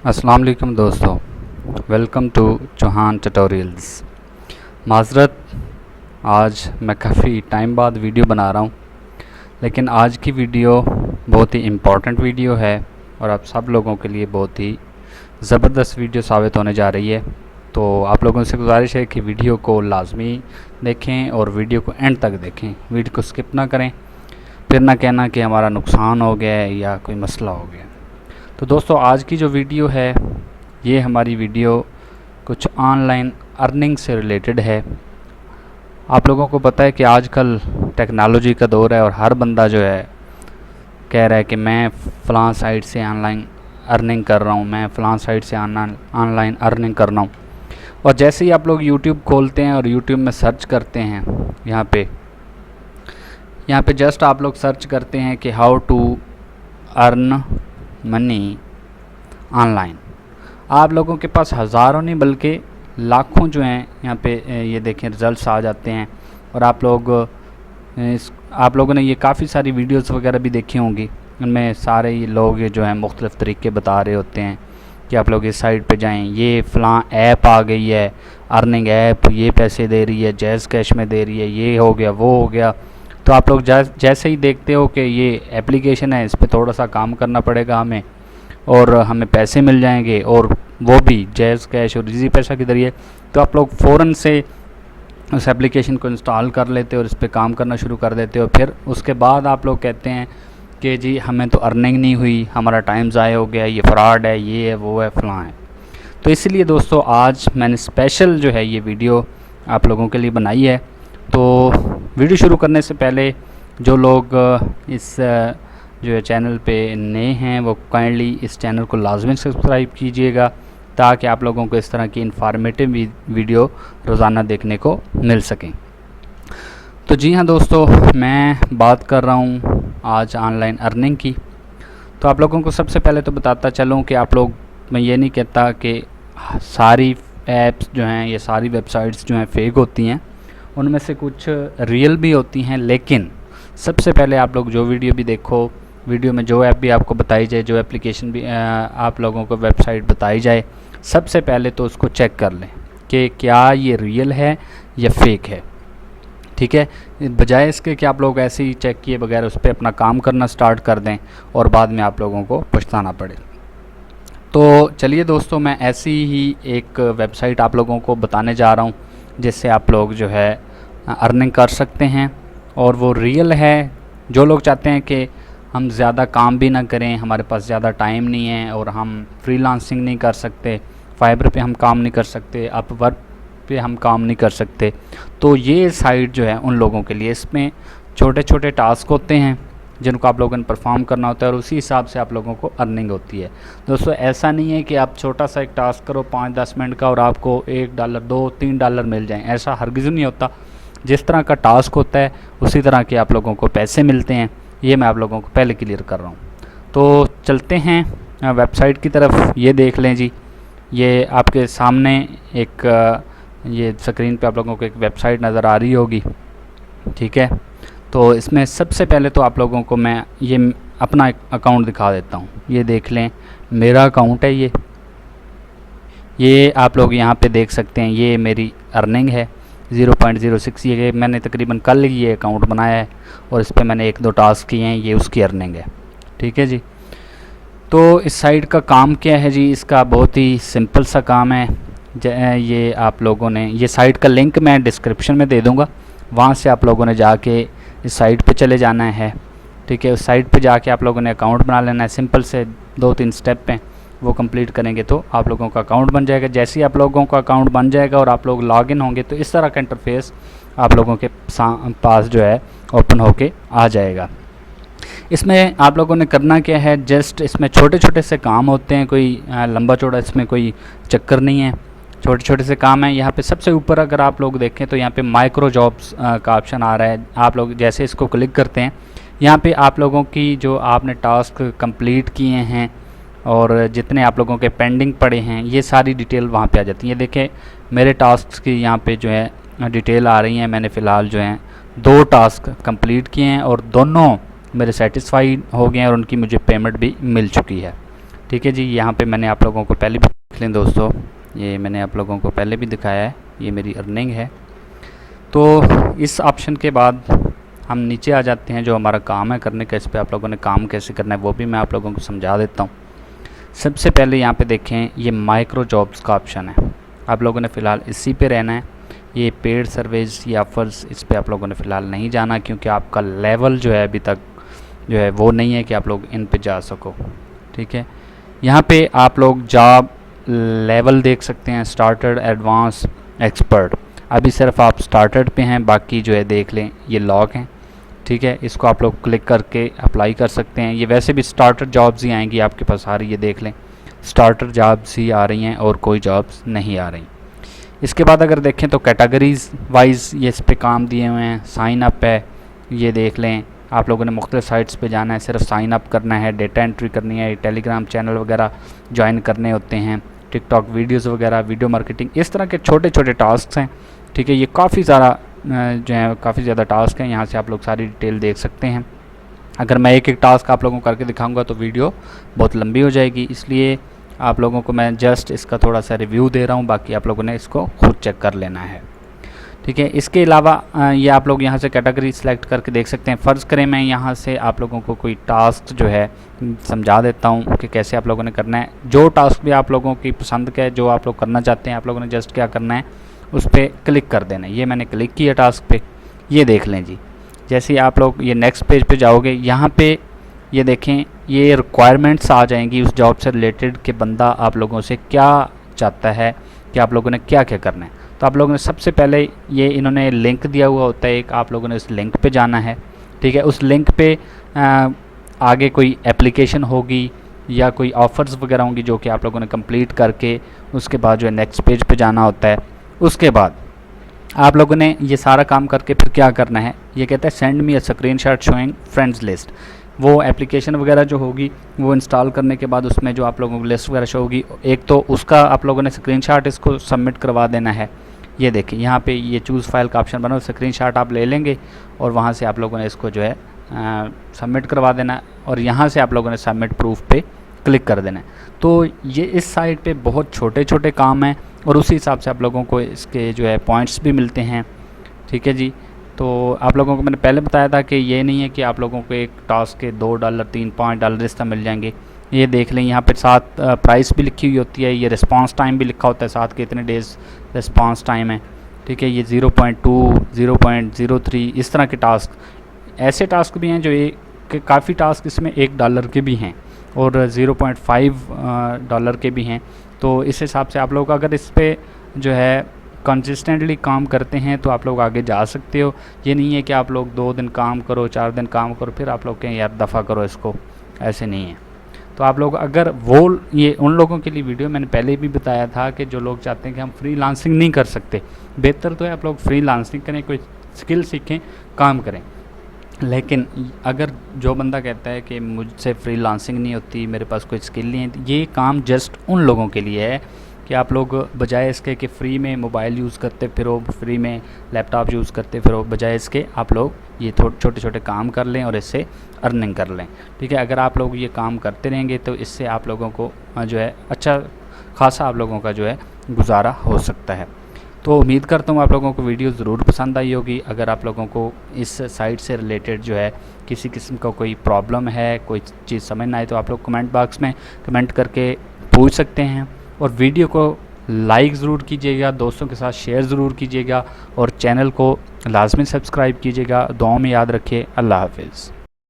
अस्सलाम वालेकुम दोस्तों, वेलकम टू चौहान ट्यूटोरियल्स। माज़रत, आज मैं काफ़ी टाइम बाद वीडियो बना रहा हूँ, लेकिन आज की वीडियो बहुत ही इम्पॉर्टेंट वीडियो है और आप सब लोगों के लिए बहुत ही ज़बरदस्त वीडियो साबित होने जा रही है। तो आप लोगों से गुजारिश है कि वीडियो को लाजमी देखें और वीडियो को एंड तक देखें, वीडियो को स्किप ना करें, फिर ना कहना कि हमारा नुकसान हो गया है या कोई मसला हो गया। तो दोस्तों, आज की जो वीडियो है ये हमारी वीडियो कुछ ऑनलाइन अर्निंग से रिलेटेड है। आप लोगों को पता है कि आजकल टेक्नोलॉजी का दौर है और हर बंदा जो है कह रहा है कि मैं फ़लाँ साइट से ऑनलाइन अर्निंग कर रहा हूँ, मैं फ़लाँ साइट से ऑनलाइन अर्निंग कर रहा हूँ। और जैसे ही आप लोग यूट्यूब खोलते हैं और यूट्यूब में सर्च करते हैं, यहाँ पे जस्ट आप लोग सर्च करते हैं कि how to earn money online, आप लोगों के पास हज़ारों नहीं बल्कि लाखों जो हैं यहाँ पे ये देखें रिज़ल्ट्स आ जाते हैं। और आप लोगों ने ये काफ़ी सारी वीडियोस वगैरह भी देखी होंगी, उनमें सारे ये लोग जो हैं मुख्तलिफ़ तरीके बता रहे होते हैं कि आप लोग इस साइट पे जाएं, ये फ़लाँ ऐप आ गई है अर्निंग ऐप, ये पैसे दे रही है, जैज़ कैश में दे रही है, ये हो गया वो हो गया। तो आप लोग जैसे ही देखते हो कि ये एप्लीकेशन है, इस पर थोड़ा सा काम करना पड़ेगा हमें और हमें पैसे मिल जाएंगे, और वो भी जैज़ कैश और इजी पैसा के ज़रिए, तो आप लोग फ़ौरन से उस एप्लीकेशन को इंस्टॉल कर लेते हो और इस पर काम करना शुरू कर देते हो। फिर उसके बाद आप लोग कहते हैं कि जी हमें तो अर्निंग नहीं हुई, हमारा टाइम ज़ाया हो गया, ये फ्रॉड है, ये है वो है फ़लाँ है। तो इसलिए दोस्तों आज मैंने स्पेशल जो है ये वीडियो आप लोगों के लिए बनाई है। तो वीडियो शुरू करने से पहले जो लोग इस जो है चैनल पे नए हैं वो काइंडली इस चैनल को लाजमी सब्सक्राइब कीजिएगा, ताकि आप लोगों को इस तरह की इन्फॉर्मेटिव वीडियो रोज़ाना देखने को मिल सकें। तो जी हाँ दोस्तों, मैं बात कर रहा हूँ आज ऑनलाइन अर्निंग की। तो आप लोगों को सबसे पहले तो बताता चलूँ कि आप लोग, मैं ये नहीं कहता कि सारी ऐप्स जो हैं या सारी वेबसाइट्स जो हैं फ़ेक होती हैं, उनमें से कुछ रियल भी होती हैं। लेकिन सबसे पहले आप लोग जो वीडियो भी देखो, वीडियो में जो ऐप भी आपको बताई जाए, जो एप्लीकेशन भी आप लोगों को वेबसाइट बताई जाए, सबसे पहले तो उसको चेक कर लें कि क्या ये रियल है या फेक है। ठीक है, बजाय इसके कि आप लोग ऐसे ही चेक किए बगैर उस पर अपना काम करना स्टार्ट कर दें और बाद में आप लोगों को पछताना पड़े। तो चलिए दोस्तों, मैं ऐसी ही एक वेबसाइट आप लोगों को बताने जा रहा हूँ जिससे आप लोग जो है अर्निंग कर सकते हैं, और वो रियल है। जो लोग चाहते हैं कि हम ज़्यादा काम भी ना करें, हमारे पास ज़्यादा टाइम नहीं है और हम फ्रीलांसिंग नहीं कर सकते, फाइबर पे हम काम नहीं कर सकते, अपवर्क पे हम काम नहीं कर सकते, तो ये साइट जो है उन लोगों के लिए। इसमें छोटे छोटे टास्क होते हैं जिनको आप लोगों ने परफॉर्म करना होता है और उसी हिसाब से आप लोगों को अर्निंग होती है। दोस्तों, ऐसा नहीं है कि आप छोटा सा एक टास्क करो 5-10 मिनट का और आपको $1, $2-3 मिल जाएँ, ऐसा हरगिज़ नहीं होता। जिस तरह का टास्क होता है उसी तरह के आप लोगों को पैसे मिलते हैं, ये मैं आप लोगों को पहले क्लियर कर रहा हूँ। तो चलते हैं वेबसाइट की तरफ। ये देख लें जी, ये आपके सामने एक ये स्क्रीन पे आप लोगों को एक वेबसाइट नज़र आ रही होगी। ठीक है, तो इसमें सबसे पहले तो आप लोगों को मैं ये अपना अकाउंट दिखा देता हूँ। ये देख लें, मेरा अकाउंट है ये आप लोग यहाँ पे देख सकते हैं। ये मेरी अर्निंग है 0.06, ये मैंने तकरीबन कल ही ये अकाउंट बनाया है और इस पर मैंने 1-2 टास्क किए हैं, ये उसकी अर्निंग है। ठीक है जी, तो इस साइट का काम क्या है जी? इसका बहुत ही सिंपल सा काम है। ये आप लोगों ने, ये साइट का लिंक मैं डिस्क्रिप्शन में दे दूँगा, वहाँ से आप लोगों ने जाके इस साइट पे चले जाना है। ठीक है, उस साइट पे जाके आप लोगों ने अकाउंट बना लेना है। सिंपल से 2-3 स्टेप हैं, वो कंप्लीट करेंगे तो आप लोगों का अकाउंट बन जाएगा। जैसे ही आप लोगों का अकाउंट बन जाएगा और आप लोग लॉगिन होंगे तो इस तरह का इंटरफेस आप लोगों के पास जो है ओपन होके आ जाएगा। इसमें आप लोगों ने करना क्या है, जस्ट इसमें छोटे छोटे से काम होते हैं, कोई लंबा चौड़ा इसमें कोई चक्कर नहीं है, छोटे छोटे से काम है। यहाँ पे सबसे ऊपर अगर आप लोग देखें तो यहाँ पे माइक्रो जॉब्स का ऑप्शन आ रहा है। आप लोग जैसे इसको क्लिक करते हैं, यहाँ पे आप लोगों की जो आपने टास्क कंप्लीट किए हैं और जितने आप लोगों के पेंडिंग पड़े हैं, ये सारी डिटेल वहाँ पे आ जाती है। ये देखें, मेरे टास्क की यहाँ पे जो है डिटेल आ रही हैं। मैंने फ़िलहाल जो है 2 टास्क कंप्लीट किए हैं और दोनों मेरे सेटिस्फाइड हो गए हैं और उनकी मुझे पेमेंट भी मिल चुकी है। ठीक है जी। यहाँ पे मैंने आप लोगों को पहले भी देख लें दोस्तों, ये मैंने आप लोगों को पहले भी दिखाया है, ये मेरी अर्निंग है। तो इस ऑप्शन के बाद हम नीचे आ जाते हैं, जो हमारा काम है करने का, इस पर आप लोगों ने काम कैसे करना है वो भी मैं आप लोगों को समझा देता हूँ। सबसे पहले यहाँ पे देखें, ये माइक्रो जॉब्स का ऑप्शन है, आप लोगों ने फ़िलहाल इसी पे रहना है। ये पेड सर्विस या ऑफर्स, इस पे आप लोगों ने फ़िलहाल नहीं जाना, क्योंकि आपका लेवल जो है अभी तक जो है वो नहीं है कि आप लोग इन पे जा सको। ठीक है, यहाँ पे आप लोग जॉब लेवल देख सकते हैं, स्टार्टर, एडवांस, एक्सपर्ट। अभी सिर्फ आप स्टार्टर पे हैं, बाकी जो है देख लें ये लॉक हैं। ठीक है, इसको आप लोग क्लिक करके अप्लाई कर सकते हैं। ये वैसे भी स्टार्टर जॉब्स ही आएंगी आपके पास सारी, ये देख लें स्टार्टर जॉब्स ही आ रही हैं और कोई जॉब्स नहीं आ रही। इसके बाद अगर देखें तो कैटेगरीज़ वाइज ये इस पे काम दिए हुए हैं। साइन अप है, ये देख लें, आप लोगों ने मुख्तलिफ साइट्स पे जाना है, सिर्फ साइन अप करना है, डेटा एंट्री करनी है, टेलीग्राम चैनल वगैरह ज्वाइन करने होते हैं, टिकटॉक वीडियोस वगैरह, वीडियो मार्केटिंग, इस तरह के छोटे छोटे टास्क हैं। ठीक है, ये काफ़ी ज़्यादा जो है काफ़ी ज़्यादा टास्क हैं, यहाँ से आप लोग सारी डिटेल देख सकते हैं। अगर मैं एक एक टास्क आप लोगों को करके दिखाऊंगा तो वीडियो बहुत लंबी हो जाएगी, इसलिए आप लोगों को मैं जस्ट इसका थोड़ा सा रिव्यू दे रहा हूँ, बाकी आप लोगों ने इसको खुद चेक कर लेना है। ठीक है, इसके अलावा ये आप लोग यहाँ से कैटेगरी सेलेक्ट करके देख सकते हैं। फ़र्ज़ करें मैं यहाँ से आप लोगों को कोई टास्क जो है समझा देता हूँ कि कैसे आप लोगों ने करना है। जो टास्क भी आप लोगों की पसंद का है, जो आप लोग करना चाहते हैं, आप लोगों ने जस्ट क्या करना है, उस पर क्लिक कर देना है। ये मैंने क्लिक किया टास्क पे, ये देख लें जी। जैसे ही आप लोग ये नेक्स्ट पेज पे जाओगे, यहाँ पे ये देखें, ये रिक्वायरमेंट्स आ जाएंगी उस जॉब से रिलेटेड कि बंदा आप लोगों से क्या चाहता है, कि आप लोगों ने क्या क्या करना है। तो आप लोगों ने सबसे पहले ये इन्होंने लिंक दिया हुआ होता है एक, आप लोगों ने उस लिंक पे जाना है। ठीक है, उस लिंक पे आगे कोई एप्लीकेशन होगी या कोई ऑफ़र्स वगैरह होंगी जो कि आप लोगों ने कंप्लीट करके उसके बाद जो है नेक्स्ट पेज पे जाना होता है। उसके बाद आप लोगों ने ये सारा काम करके फिर क्या करना है, ये कहता है send me a screenshot showing friends list. वो एप्लीकेशन वगैरह जो होगी वो इंस्टॉल करने के बाद उसमें जो आप लोगों को लिस्ट वगैरह शो होगी, एक तो उसका आप लोगों ने स्क्रीनशॉट इसको सबमिट करवा देना है। ये देखिए यहाँ पे ये चूज़ फाइल का ऑप्शन बना, स्क्रीनशॉट आप ले लेंगे और वहाँ से आप लोगों ने इसको जो है सबमिट करवा देना है, और यहाँ से आप लोगों ने सबमिट प्रूफ पे क्लिक कर देना है। तो ये इस साइट पे बहुत छोटे छोटे काम हैं और उसी हिसाब से आप लोगों को इसके जो है पॉइंट्स भी मिलते हैं। ठीक है जी, तो आप लोगों को मैंने पहले बताया था कि ये नहीं है कि आप लोगों को एक टास्क के $2, $3, $5 इस तरह मिल जाएंगे। ये देख लें, यहाँ पे साथ प्राइस भी लिखी हुई होती है, ये रिस्पांस टाइम भी लिखा होता है साथ के, इतने डेज़ रिस्पांस टाइम है। ठीक है, ये 0.2, 0.03 इस तरह के टास्क, ऐसे टास्क भी हैं जो ये कि काफ़ी टास्क इसमें $1 के भी हैं और 0.5 के भी हैं। तो इस हिसाब से आप लोग अगर इस पर जो है कंसिस्टेंटली काम करते हैं तो आप लोग आगे जा सकते हो। ये नहीं है कि आप लोग 2 दिन काम करो, 4 दिन काम करो, फिर आप लोग कहें यार दफ़ा करो इसको, ऐसे नहीं है। तो आप लोग अगर वो, ये उन लोगों के लिए वीडियो मैंने पहले भी बताया था कि जो लोग चाहते हैं कि हम फ्रीलांसिंग नहीं कर सकते, बेहतर तो है आप लोग फ्रीलांसिंग करें, कोई स्किल सीखें, काम करें। लेकिन अगर जो बंदा कहता है कि मुझसे फ्रीलांसिंग नहीं होती, मेरे पास कोई स्किल नहीं है, ये काम जस्ट उन लोगों के लिए है कि आप लोग बजाय इसके कि फ्री में मोबाइल यूज़ करते फिरो, फ्री में लैपटॉप यूज़ करते फिरो, बजाय इसके आप लोग ये छोटे छोटे काम कर लें और इससे अर्निंग कर लें। ठीक है, अगर आप लोग ये काम करते रहेंगे तो इससे आप लोगों को जो है अच्छा खासा आप लोगों का जो है गुजारा हो सकता है। तो उम्मीद करता हूँ आप लोगों को वीडियो ज़रूर पसंद आई होगी। अगर आप लोगों को इस साइट से रिलेटेड जो है किसी किस्म का कोई प्रॉब्लम है, कोई चीज़ समझ ना आए, तो आप लोग कमेंट बॉक्स में कमेंट करके पूछ सकते हैं। और वीडियो को लाइक ज़रूर कीजिएगा, दोस्तों के साथ शेयर ज़रूर कीजिएगा और चैनल को लाजमी सब्सक्राइब कीजिएगा। दुआओं में याद रखिए। अल्लाह हाफिज़।